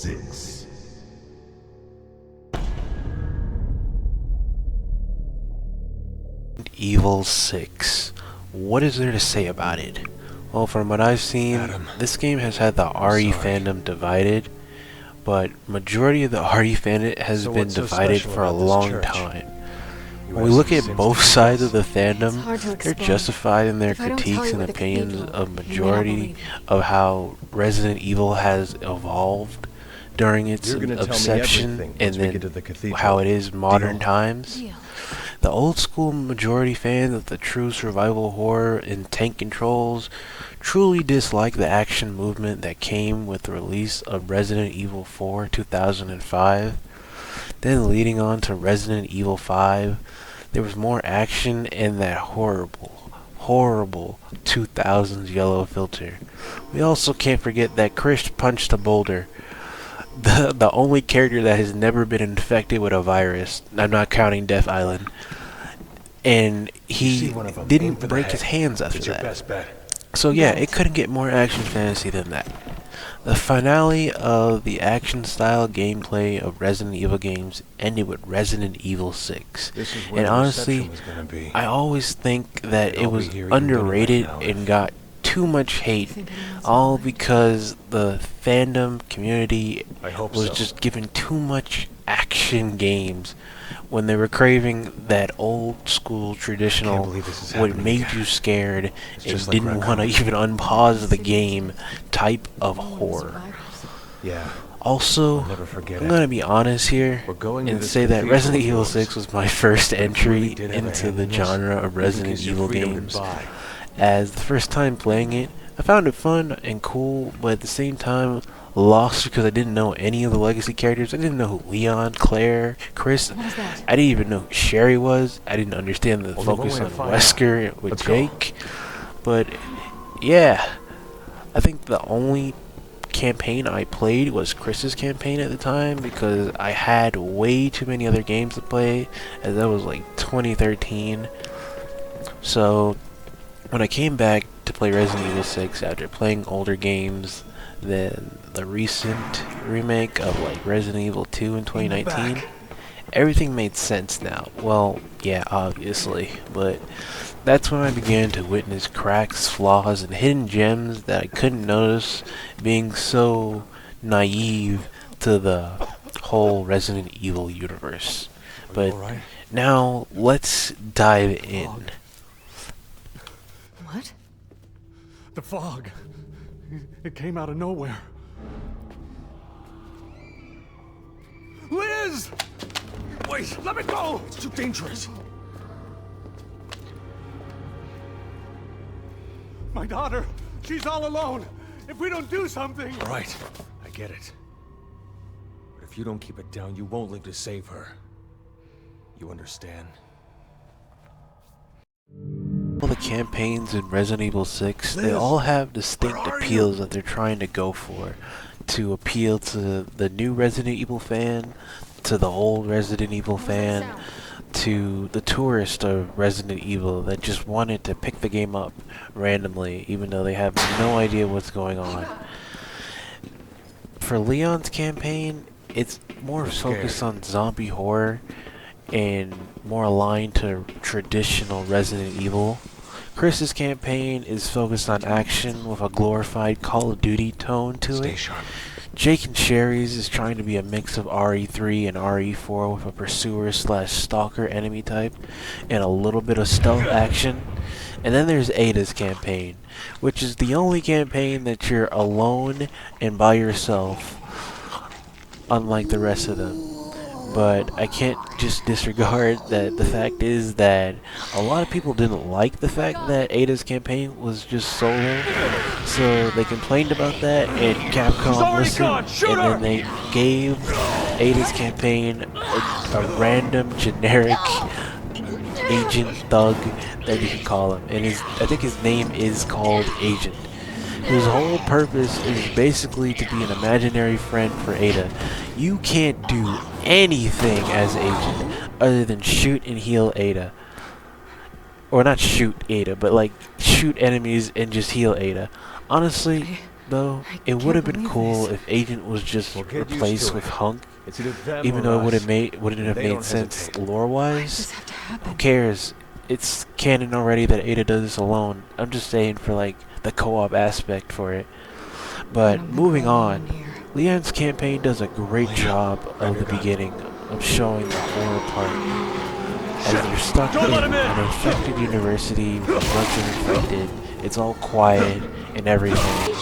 6. Evil 6. What is there to say about it? Well, from what I've seen, this game has had the RE fandom divided, but majority of the RE fandom has been divided for a long time. When we look at both sides of the fandom, they're justified in their critiques and opinions of majority of how Resident Evil has evolved during its inception and then how it is modern times. The old school majority fans of the true survival horror and tank controls truly dislike the action movement that came with the release of Resident Evil 4 2005. Then leading on to Resident Evil 5, there was more action and that horrible 2000s yellow filter. We also can't forget that Chris punched a boulder. The only character that has never been infected with a virus. I'm not counting Death Island. And he didn't break his hands after that. So yeah, it couldn't get more action fantasy than that. The finale of the action style gameplay of Resident Evil games ended with Resident Evil 6. And honestly, I always think that it was underrated and got too much hate, all because the fandom community was just given too much action games when they were craving that old school traditional what made you scared and didn't want to even unpause the game type of horror. Yeah. Also, I'm gonna be honest here and say that Resident Evil 6 was my first entry into the genre of Resident Evil games. As the first time playing it, I found it fun and cool, but at the same time lost because I didn't know any of the legacy characters. I didn't know who Leon, Claire, Chris. I didn't even know who Sherry was. I didn't understand the focus on Wesker with Jake. But yeah, I think the only campaign I played was Chris's campaign at the time because I had way too many other games to play, as that was like 2013. So when I came back to play Resident Evil 6 after playing older games than the recent remake of like Resident Evil 2 in 2019, everything made sense now. Well, yeah, obviously, but that's when I began to witness cracks, flaws, and hidden gems that I couldn't notice being so naive to the whole Resident Evil universe. But now let's dive in. What? The fog. It came out of nowhere. Liz! Wait, let me go! It's too dangerous. My daughter, she's all alone. If we don't do something... All right, I get it. But if you don't keep it down, you won't live to save her. You understand? All the campaigns in Resident Evil 6, they all have distinct appeals that they're trying to go for. To appeal to the new Resident Evil fan, to the old Resident Evil fan, to the tourist of Resident Evil that just wanted to pick the game up randomly, even though they have no idea what's going on. For Leon's campaign, it's more focused on zombie horror and more aligned to traditional Resident Evil. Chris's campaign is focused on action with a glorified Call of Duty tone to it. Jake and Sherry's is trying to be a mix of RE3 and RE4 with a pursuer/stalker enemy type and a little bit of stealth action. And then there's Ada's campaign, which is the only campaign that you're alone and by yourself, unlike the rest of them. But I can't just disregard that the fact is that a lot of people didn't like the fact that Ada's campaign was just solo, so they complained about that, and Capcom listened, and then they gave Ada's campaign a random generic agent thug that you can call him, and I think his name is called Agent. His whole purpose is basically to be an imaginary friend for Ada. You can't do anything as Agent other than shoot and heal Ada. Or not shoot Ada, but like shoot enemies and just heal Ada. Honestly, though, I it would can't have been believe cool this. if Agent was just Well, get used replaced to with it. Hunk, It's either them even or though it us. wouldn't have They made don't sense hesitate. Why does lore-wise. this have to happen? Who cares? It's canon already that Ada does this alone. I'm just saying for like the co-op aspect for it. I But don't think moving we're alone on, here. Leon's campaign does a great job grab of your the gun. beginning of showing the horror part. As they're stuck Don't in let him in! an infected university with a bunch of infected, it's all quiet and everything.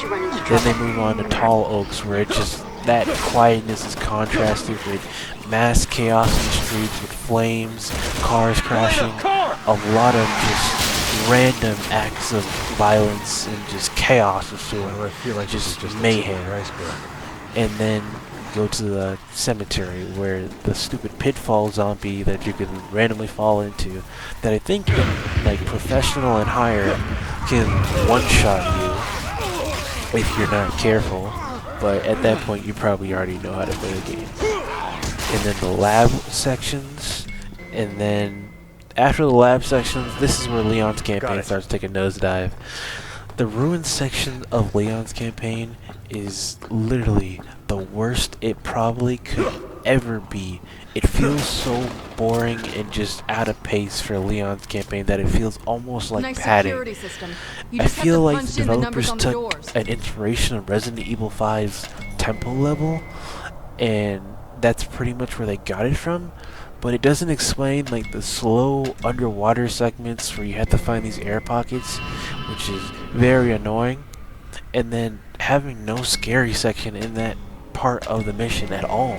Then they move on to Tall Oaks, where it just that quietness is contrasted with mass chaos in the streets, with flames, cars crashing, a lot of just random acts of violence and just chaos of Why do I sort, feel like this is just just the tip of mayhem. the iceberg? And then go to the cemetery where the stupid pitfall zombie that you can randomly fall into, that I think like professional and higher can one-shot you if you're not careful, but at that point you probably already know how to play the game. And then the lab sections, and then after the lab sections, this is where Leon's campaign starts taking a nosedive. The ruins section of Leon's campaign is literally the worst it probably could ever be. It feels so boring and just out of pace for Leon's campaign that it feels almost like Nice padding. security system. You I just have feel to like punch the in the numbers developers on the took doors. an inspiration of Resident Evil 5's tempo level, and that's pretty much where they got it from. But it doesn't explain like the slow underwater segments where you have to find these air pockets, which is very annoying. And then having no scary section in that part of the mission at all.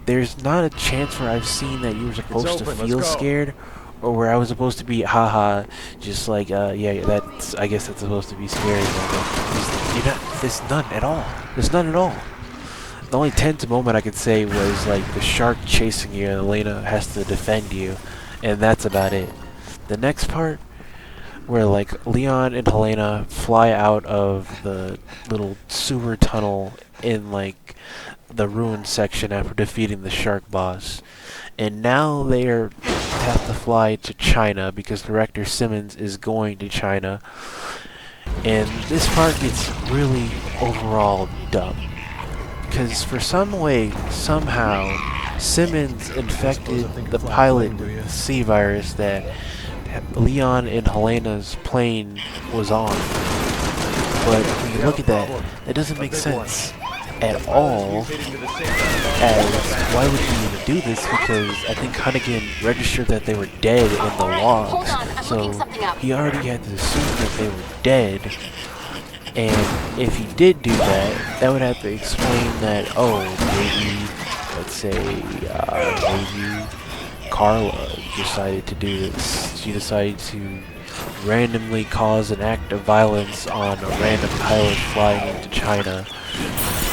There's not a chance where I've seen that you were supposed to open, let's feel go. scared, or where I was supposed to be haha, just like yeah, that's I guess that's supposed to be scary. You're not. There's none at all. There's none at all. The only tense moment I could say was like the shark chasing you and Elena has to defend you, and that's about it. The next part, where like Leon and Helena fly out of the little sewer tunnel in like the ruin section after defeating the shark boss, and now they have to fly to China because Director Simmons is going to China, and this part gets really overall dumb. Because for some way, somehow, Simmons infected the pilot with the C virus that Leon and Helena's plane was on. But when you look at that, that doesn't make sense at all. As why would he even do this? Because I think Hunnigan registered that they were dead in the logs, so he already had to assume that they were dead. And if he did do that, that would have to explain that, oh, maybe, let's say, maybe Carla decided to do this. She decided to randomly cause an act of violence on a random pilot flying into China.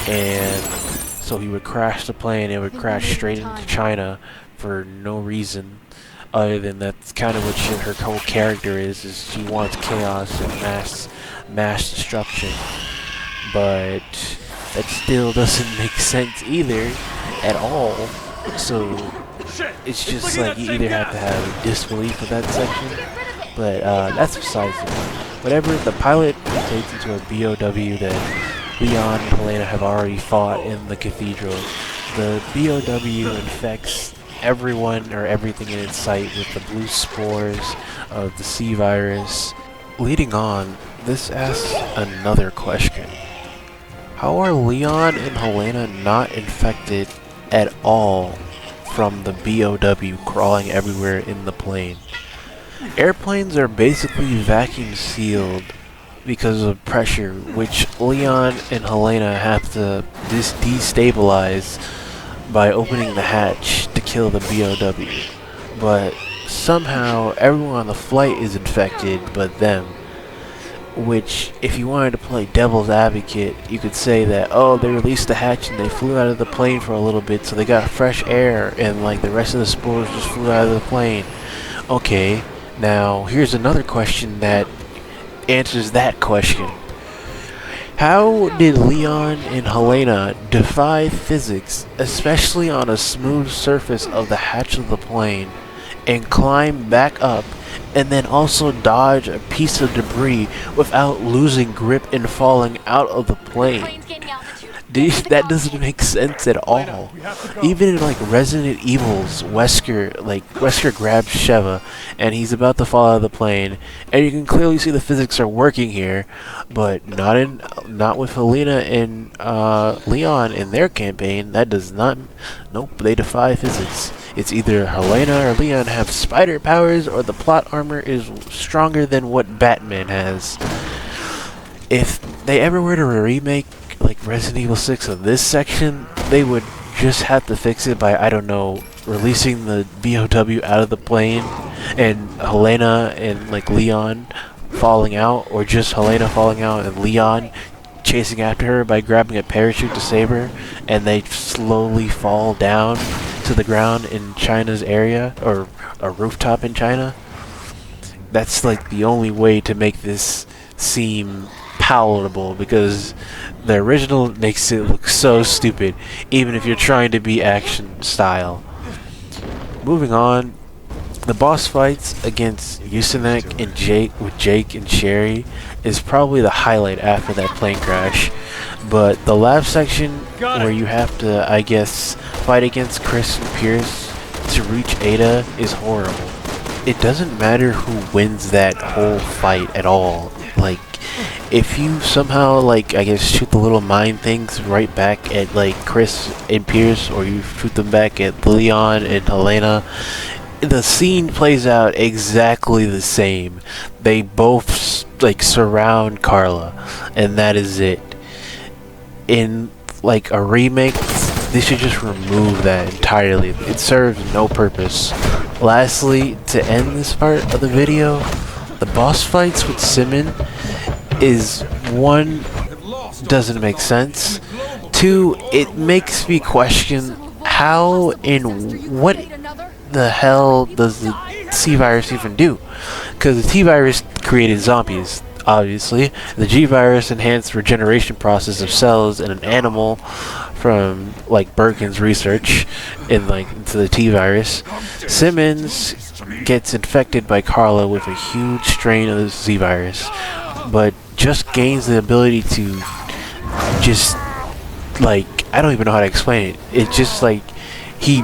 And so he would crash the plane and would crash straight into China for no reason. Other than that's kind of what her whole character is she wants chaos and mass destruction. But that still doesn't make sense either at all. So it's just like you either have to have disbelief of that section, but that's besides the point. Whatever, the pilot mutates into a BOW that Leon and Helena have already fought in the cathedral. The BOW infects everyone or everything in its sight with the blue spores of the C virus. Leading on, this asks another question. How are Leon and Helena not infected at all from the BOW crawling everywhere in the plane? Airplanes are basically vacuum sealed because of pressure, which Leon and Helena have to destabilize by opening the hatch to kill the BOW. But somehow everyone on the flight is infected but them. Which, if you wanted to play devil's advocate, you could say that, oh, they released the hatch and they flew out of the plane for a little bit, so they got fresh air, and like the rest of the spores just flew out of the plane. Okay, now here's another question that answers that question. How did Leon and Helena defy physics, especially on a smooth surface of the hatch of the plane, and climb back up, and then also dodge a piece of debris debris without losing grip and falling out of the plane. That doesn't make sense at all. Even in like Resident Evil's, Wesker grabs Sheva and he's about to fall out of the plane, and you can clearly see the physics are working here, but not with Helena and Leon in their campaign. That does not. Nope, they defy physics. It's either Helena or Leon have spider powers, or the plot armor is stronger than what Batman has. If they ever were to remake like Resident Evil 6 of this section, they would just have to fix it by, I don't know, releasing the BOW out of the plane and Helena and like Leon falling out, or just Helena falling out and Leon chasing after her by grabbing a parachute to save her, and they slowly fall down to the ground in China's area, or a rooftop in China. That's like the only way to make this seem palatable, because the original makes it look so stupid, even if you're trying to be action style. Moving on, the boss fights against Yusunek and Jake and Sherry is probably the highlight after that plane crash. But the lab section where you have to, I guess, fight against Chris and Pierce to reach Ada is horrible. It doesn't matter who wins that whole fight at all. Like, if you somehow, like, I guess, shoot the little mine things right back at, like, Chris and Pierce, or you shoot them back at Leon and Helena, the scene plays out exactly the same. They both, like, surround Carla, and that is it. In, like, a remake, they should just remove that entirely. It serves no purpose. Lastly, to end this part of the video, the boss fights with Simon is, one, doesn't make sense. Two, it makes me question how and what the hell does the C-Virus even do? Because the T-Virus created zombies, obviously. The G-Virus enhanced regeneration process of cells in an animal from, like, Birkin's research into the T-Virus. Simmons gets infected by Carla with a huge strain of the Z-Virus, but just gains the ability to just, like, I don't even know how to explain it. It's just like he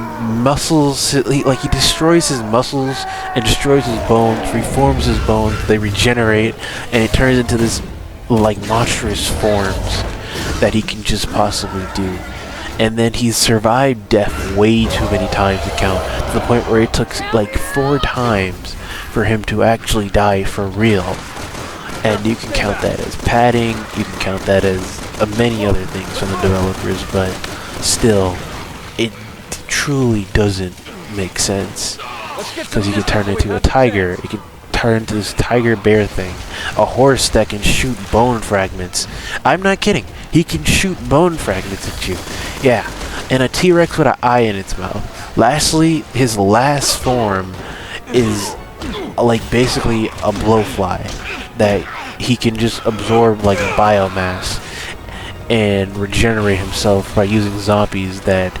destroys his muscles and destroys his bones, reforms his bones, they regenerate, and it turns into this, like, monstrous forms that he can just possibly do. And then he's survived death way too many times to count, to the point where it took like 4 times for him to actually die for real. And you can count that as padding, you can count that as many other things from the developers, but still, it truly doesn't make sense. Because he can turn into a tiger, he can turn into this tiger bear thing, a horse that can shoot bone fragments. I'm not kidding, he can shoot bone fragments at you. Yeah, and a T-Rex with an eye in its mouth. Lastly, his last form is like basically a blowfly that he can just absorb like biomass and regenerate himself by using zombies that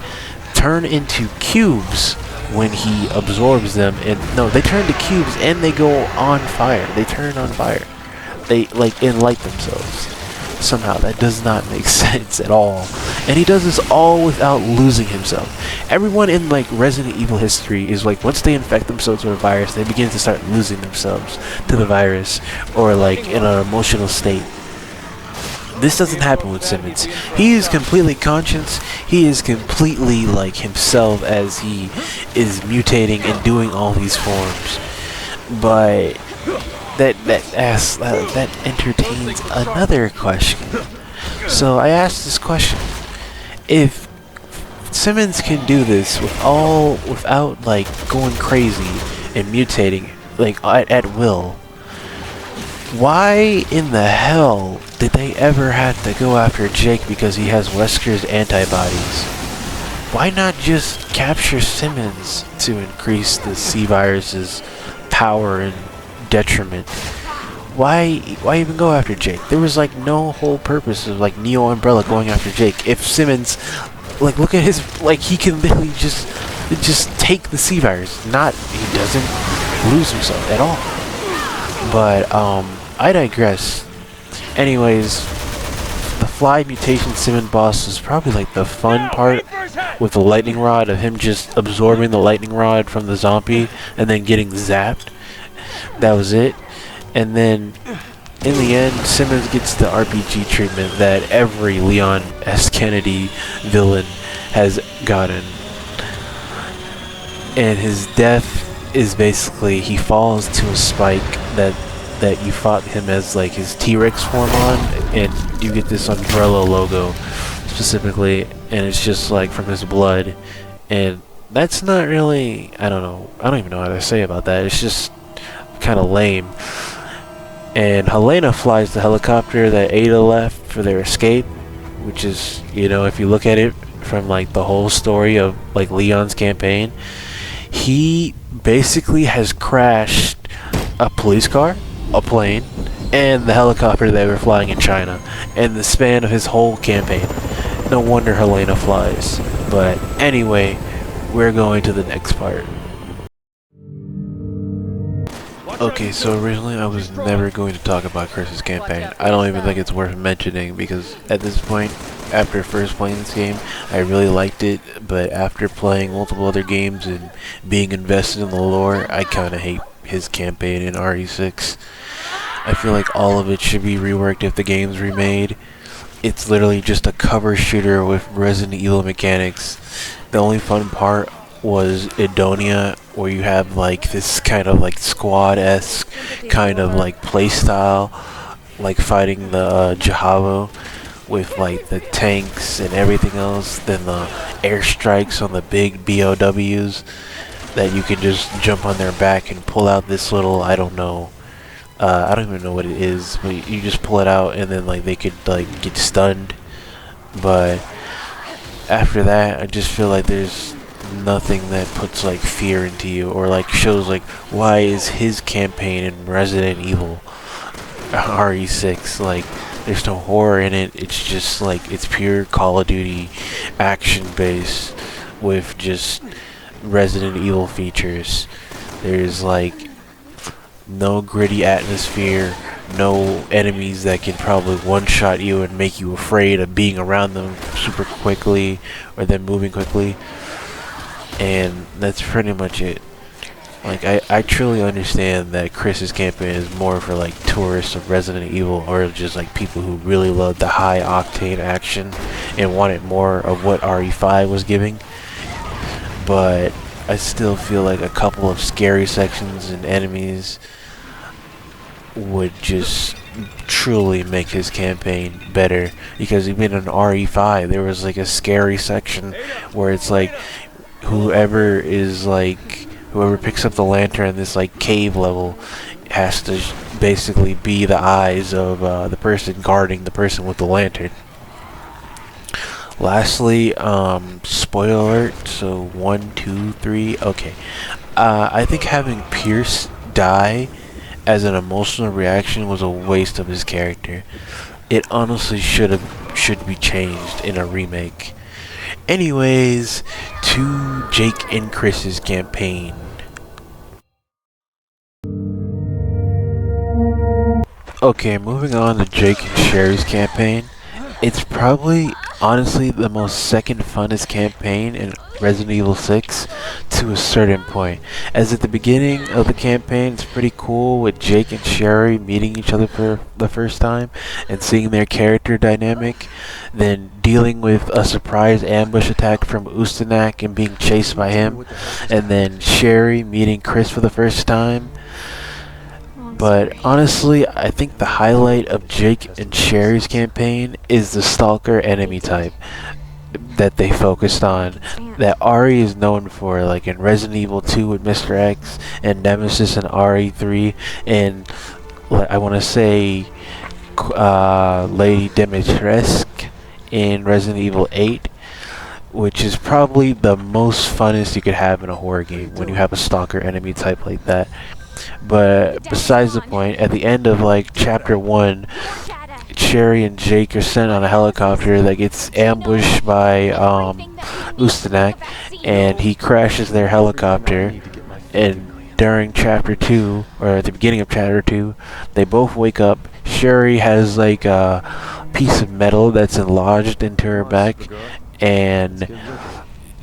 turn into cubes when he absorbs them. And no, they turn to cubes and they go on fire. They turn on fire. They like enlight themselves. Somehow that does not make sense at all. And he does this all without losing himself. Everyone in like Resident Evil history is like, once they infect themselves with a virus, they begin to start losing themselves to the virus, or like in an emotional state. This doesn't happen with Simmons. He is completely conscious. He is completely like himself as he is mutating and doing all these forms. But that entertains another question. So I asked this question: if Simmons can do this without like going crazy and mutating like at will, why in the hell did they ever have to go after Jake because he has Wesker's antibodies? Why not just capture Simmons to increase the C-Virus's power and detriment? Why even go after Jake? There was like no whole purpose of like Neo Umbrella going after Jake. If Simmons, like, look at his, like, he can literally just take the C-Virus. He doesn't lose himself at all. But I digress. Anyways, the fly mutation Simon boss was probably like the fun part with the lightning rod of him just absorbing the lightning rod from the zombie and then getting zapped. That was it. And then in the end, Simmons gets the RPG treatment that every Leon S. Kennedy villain has gotten. And his death is basically he falls to a spike that you fought him as like his T-Rex form on, and you get this umbrella logo specifically, and it's just like from his blood, and that's not really, I don't even know how to say about that. It's just kind of lame. And Helena flies the helicopter that Ada left for their escape, which is, if you look at it from like the whole story of like Leon's campaign, he basically has crashed a police car, a plane, and the helicopter they were flying in China in the span of his whole campaign. No wonder Helena flies. But anyway, we're going to the next part. Okay, so originally I was never going to talk about Chris's campaign. I don't even think it's worth mentioning because at this point, after first playing this game, I really liked it, but after playing multiple other games and being invested in the lore, I kinda hate his campaign in RE6. I feel like all of it should be reworked if the game's remade. It's literally just a cover shooter with Resident Evil mechanics. The only fun part was Edonia, where you have like this kind of like squad-esque kind of like playstyle, like fighting the Jahavo with like the tanks and everything else, then the airstrikes on the big BOWs that you can just jump on their back and pull out this little, I don't even know what it is, but you just pull it out and then like they could like get stunned. But after that, I just feel like there's nothing that puts like fear into you or like shows like why is his campaign in Resident Evil RE6 like there's no horror in it. It's just like it's pure Call of Duty action based with just Resident Evil features. There's like no gritty atmosphere, no enemies that can probably one-shot you and make you afraid of being around them super quickly or them moving quickly. And that's pretty much it. Like, I truly understand that Chris's campaign is more for like tourists of Resident Evil or just like people who really love the high octane action and wanted more of what RE5 was giving. But I still feel like a couple of scary sections and enemies would just truly make his campaign better, because even in RE5 there was like a scary section where it's like whoever picks up the lantern in this like cave level has to basically be the eyes of the person guarding the person with the lantern. Lastly, spoiler alert, so 1, 2, 3, okay. I think having Pierce die as an emotional reaction was a waste of his character. It honestly should be changed in a remake. Anyways, to Jake and Chris's campaign. Okay, moving on to Jake and Sherry's campaign. It's probably, honestly, the most second funnest campaign in Resident Evil 6 to a certain point. As at the beginning of the campaign, it's pretty cool with Jake and Sherry meeting each other for the first time and seeing their character dynamic, then dealing with a surprise ambush attack from Ustanak and being chased by him, and then Sherry meeting Chris for the first time. But honestly, I think the highlight of Jake and Sherry's campaign is the stalker enemy type that they focused on, that Ari is known for, like in Resident Evil 2 with Mr. X, and Nemesis in RE3, and I want to say Lady Dimitrescu in Resident Evil 8, which is probably the most funnest you could have in a horror game when you have a stalker enemy type like that. But besides the point, at the end of like chapter 1, Sherry and Jake are sent on a helicopter that gets ambushed by Ustanak, and he crashes their helicopter, and during chapter 2, or at the beginning of chapter 2, they both wake up. Sherry has like a piece of metal that's lodged into her back, and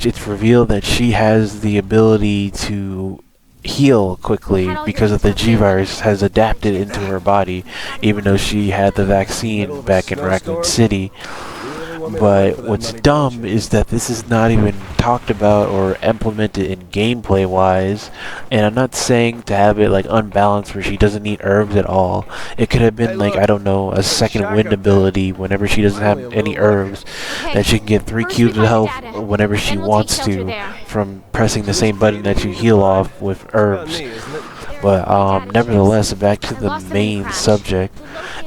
it's revealed that she has the ability to heal quickly because of the G virus has adapted into her body, even though she had the vaccine back in Raccoon City. But what's dumb is that this is not even talked about or implemented in gameplay wise, and I'm not saying to have it like unbalanced where she doesn't need herbs at all. It could have been like, I don't know, a second wind ability whenever she doesn't have any herbs, that she can get 3 cubes of health whenever she wants to from pressing the same button that you heal off with herbs. But nevertheless, back to the main subject.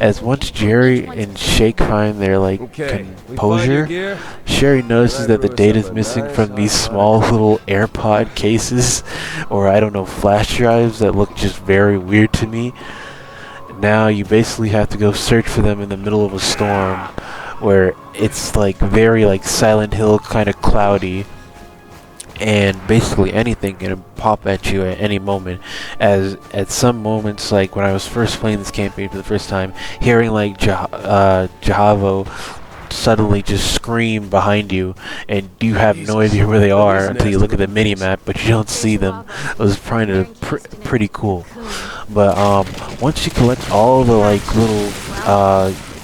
As once Jerry and Shake find their like composure, Sherry notices that the data is missing from these small little AirPod cases, or I don't know, flash drives that look just very weird to me. Now you basically have to go search for them in the middle of a storm, where it's like very like Silent Hill kind of cloudy. And basically anything can pop at you at any moment. As at some moments, like when I was first playing this campaign for the first time, hearing like Jahavo suddenly just scream behind you, and you have no idea where they are until you look at the mini map, but you don't see them. It was pretty cool. But once you collect all the like little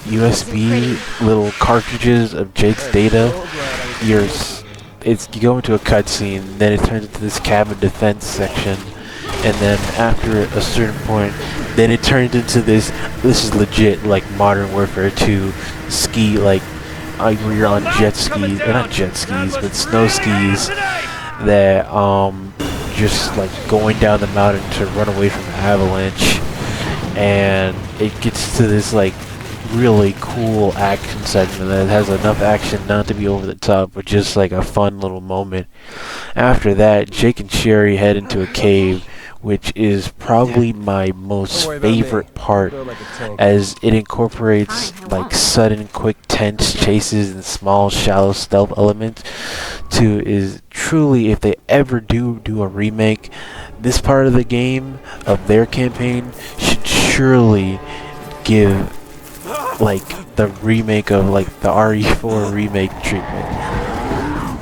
USB little cartridges of Jake's data, you go into a cutscene, then it turns into this cabin defense section, and then after a certain point, then it turns into this is legit like Modern Warfare 2 ski, like where you're on jet skis, or not jet skis, but snow skis, that just like going down the mountain to run away from an avalanche, and it gets to this like really cool action segment that has enough action not to be over the top, but just like a fun little moment. After that, Jake and Sherry head into a cave, which is probably my most favorite part, as it incorporates like sudden, quick, tense chases and small, shallow stealth elements. Is truly, if they ever do a remake, this part of the game of their campaign should surely give like the remake of like the RE4 remake treatment.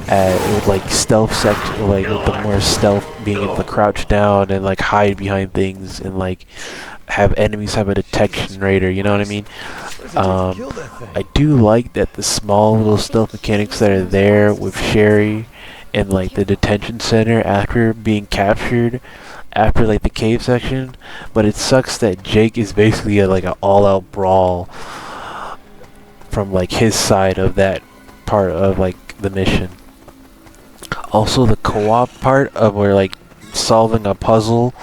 With like stealth section, like with the more stealth, being able to crouch down and like hide behind things, and like have enemies have a detection radar. You know what I mean? I do like that the small little stealth mechanics that are there with Sherry and like the detention center after being captured, after like the cave section. But it sucks that Jake is basically like an all-out brawl from like his side of that part of like the mission. Also the co-op part of where like solving a puzzle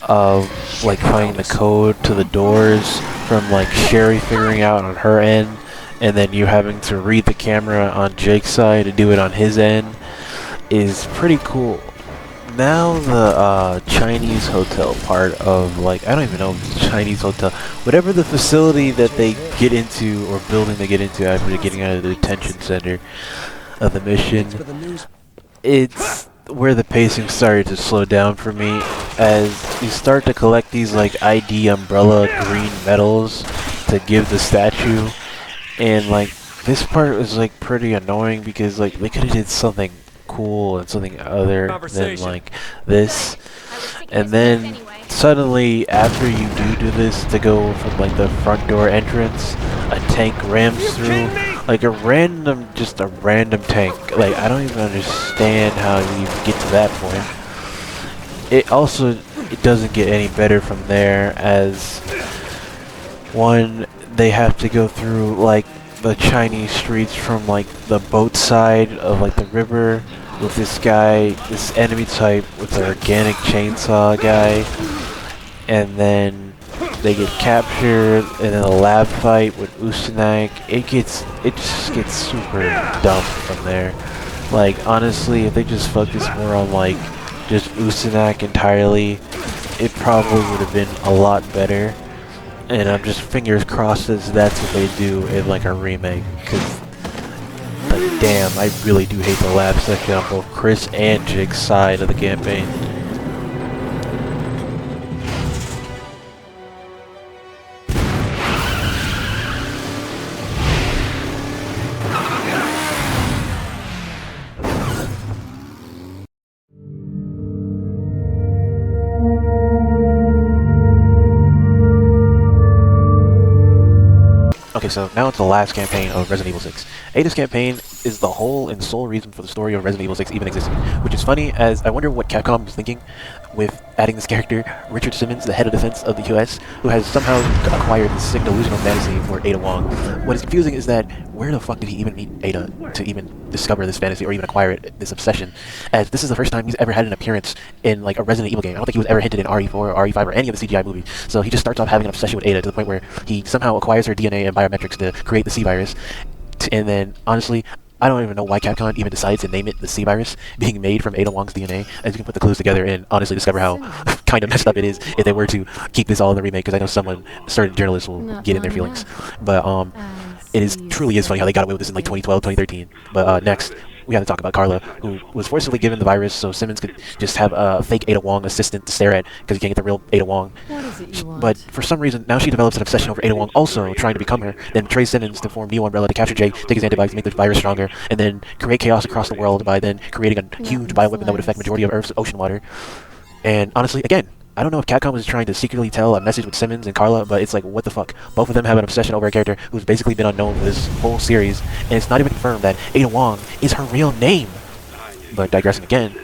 of like finding the code to the doors, from like Sherry figuring out on her end, and then you having to read the camera on Jake's side to do it on his end, is pretty cool. Now the Chinese hotel part of like, I don't even know if it's Chinese hotel, whatever the facility that they get into or building they get into after getting out of the detention center of the mission, it's where the pacing started to slow down for me, as you start to collect these like ID umbrella green medals to give the statue, and like this part was like pretty annoying because like they could have did something cool and something other than like this. And then suddenly after you do this to go from like the front door entrance, a tank rams through, like a random tank. Like I don't even understand how you even get to that point. It doesn't get any better from there, as one, they have to go through like the Chinese streets from like the boat side of like the river with this enemy type with the organic chainsaw guy, and then they get captured, and then a lab fight with Usanak. It just gets super dumb from there. Like honestly, if they just focus more on like just Usanak entirely, it probably would have been a lot better. And I'm just fingers crossed that that's what they do in like a remake, because like damn, I really do hate the lab section on both Chris and Jake's side of the campaign. so now it's the last campaign of Resident Evil 6. Ada's campaign is the whole and sole reason for the story of Resident Evil 6 even existing, which is funny, as I wonder what Capcom was thinking with adding this character, Richard Simmons, the head of defense of the US, who has somehow acquired this sick delusional fantasy for Ada Wong. What is confusing is that where the fuck did he even meet Ada to even discover this fantasy or even acquire it, this obsession, as this is the first time he's ever had an appearance in like a Resident Evil game. I don't think he was ever hinted in RE4 or RE5 or any of the CGI movies, so he just starts off having an obsession with Ada to the point where he somehow acquires her DNA and biometrics to create the C-Virus, and then, honestly, I don't even know why Capcom even decided to name it the C-Virus, being made from Ada Wong's DNA, as you can put the clues together and honestly discover how kind of messed up it is if they were to keep this all in the remake, because I know certain journalists will get in their feelings. But, truly is funny how they got away with this in like 2012, 2013. But, next, we have to talk about Carla, who was forcibly given the virus so Simmons could just have a fake Ada Wong assistant to stare at because he can't get the real Ada Wong. What is it you want? But for some reason, now she develops an obsession over Ada Wong also trying to become her, then betrays Simmons to form Neo Umbrella to capture Jake, take his antibodies to make the virus stronger, and then create chaos across the world by then creating a huge bioweapon that would affect majority of Earth's ocean water. And honestly, again, I don't know if Capcom was trying to secretly tell a message with Simmons and Carla, but it's like, what the fuck? Both of them have an obsession over a character who's basically been unknown for this whole series, and it's not even confirmed that Ada Wong is her real name. But digressing again,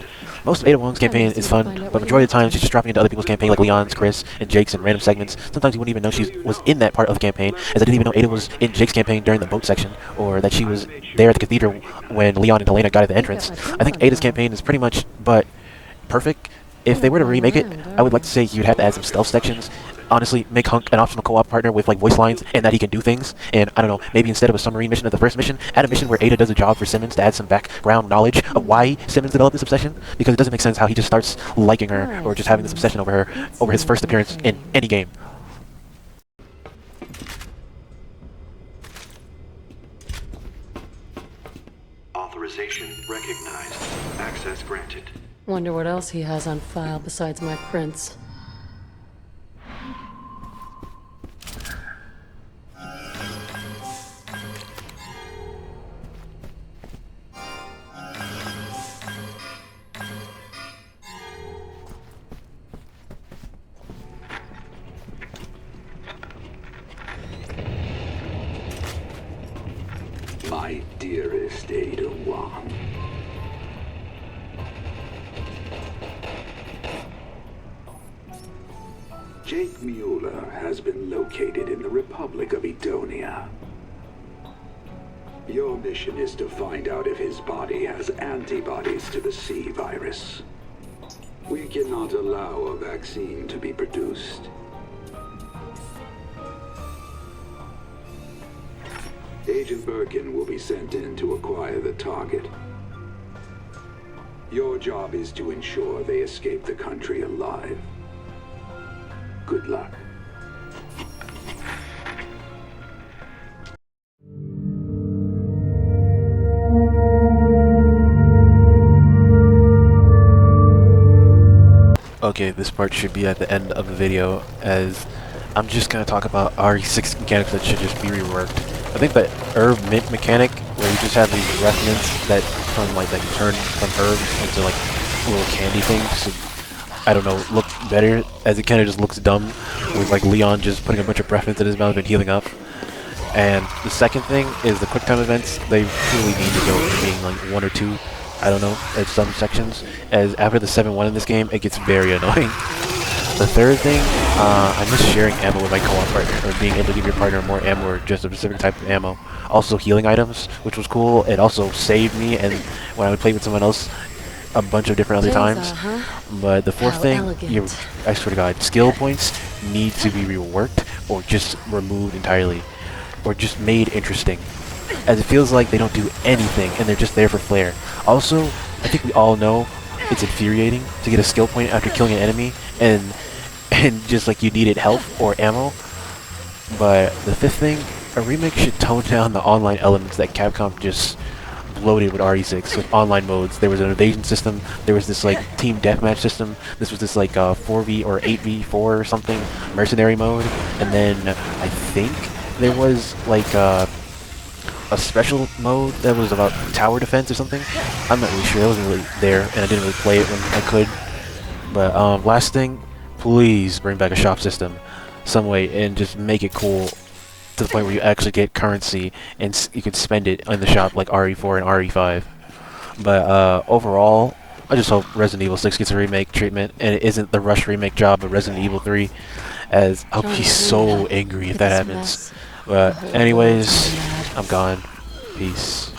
most of Ada Wong's campaign is fun, but majority of the time she's just dropping into other people's campaign like Leon's, Chris, and Jake's in random segments. Sometimes you wouldn't even know she was in that part of the campaign, as I didn't even know Ada was in Jake's campaign during the boat section, or that she was there at the cathedral when Leon and Helena got at the entrance. I think Ada's campaign is pretty much perfect. If they were to remake it, I would like to say you'd have to add some stealth sections. Honestly, make Hunk an optional co-op partner with like voice lines and that he can do things. And I don't know, maybe instead of a submarine mission at the first mission, add a mission where Ada does a job for Simmons to add some background knowledge of why Simmons developed this obsession. Because it doesn't make sense how he just starts liking her or just having this obsession over her over his first appearance in any game. Authorization recognized. Access granted. Wonder what else he has on file besides my prints. My dearest Ada Wong. Jake Mueller has been located in the Republic of Edonia. Your mission is to find out if his body has antibodies to the C-Virus. We cannot allow a vaccine to be produced. Agent Birkin will be sent in to acquire the target. Your job is to ensure they escape the country alive. Good luck. Okay, this part should be at the end of the video, as I'm just going to talk about RE6 mechanics that should just be reworked. I think the herb mint mechanic, where you just have these breath mints that you turn from herbs into like little candy things, so, I don't know, look better, as it kind of just looks dumb, with like Leon just putting a bunch of breath mints in his mouth and healing up. And the second thing is the quick time events. They really need to go to being like 1 or 2, I don't know, at some sections, as after the 7-1 in this game, it gets very annoying. The third thing, I miss sharing ammo with my co-op partner, or being able to give your partner more ammo or just a specific type of ammo. Also healing items, which was cool. It also saved me, and when I would play with someone else a bunch of different other times. But the fourth thing, I swear to God, skill points need to be reworked or just removed entirely, or just made interesting, as it feels like they don't do anything and they're just there for flair. Also, I think we all know it's infuriating to get a skill point after killing an enemy and just like you needed health or ammo. But the fifth thing, a remake should tone down the online elements that Capcom just loaded with RE6 with online modes. There was an evasion system, there was this like team deathmatch system, this was this like 4v or 8v4 or something mercenary mode, and then I think there was like a special mode that was about tower defense or something. I'm not really sure, I wasn't really there and I didn't really play it when I could. But last thing, please bring back a shop system some way and just make it cool. to the point where you actually get currency and you can spend it in the shop like RE4 and RE5. But overall, I just hope Resident Evil 6 gets a remake treatment, and it isn't the Rush remake job of Resident Evil 3, as I'll be so angry if that happens. But anyways, I'm gone. Peace.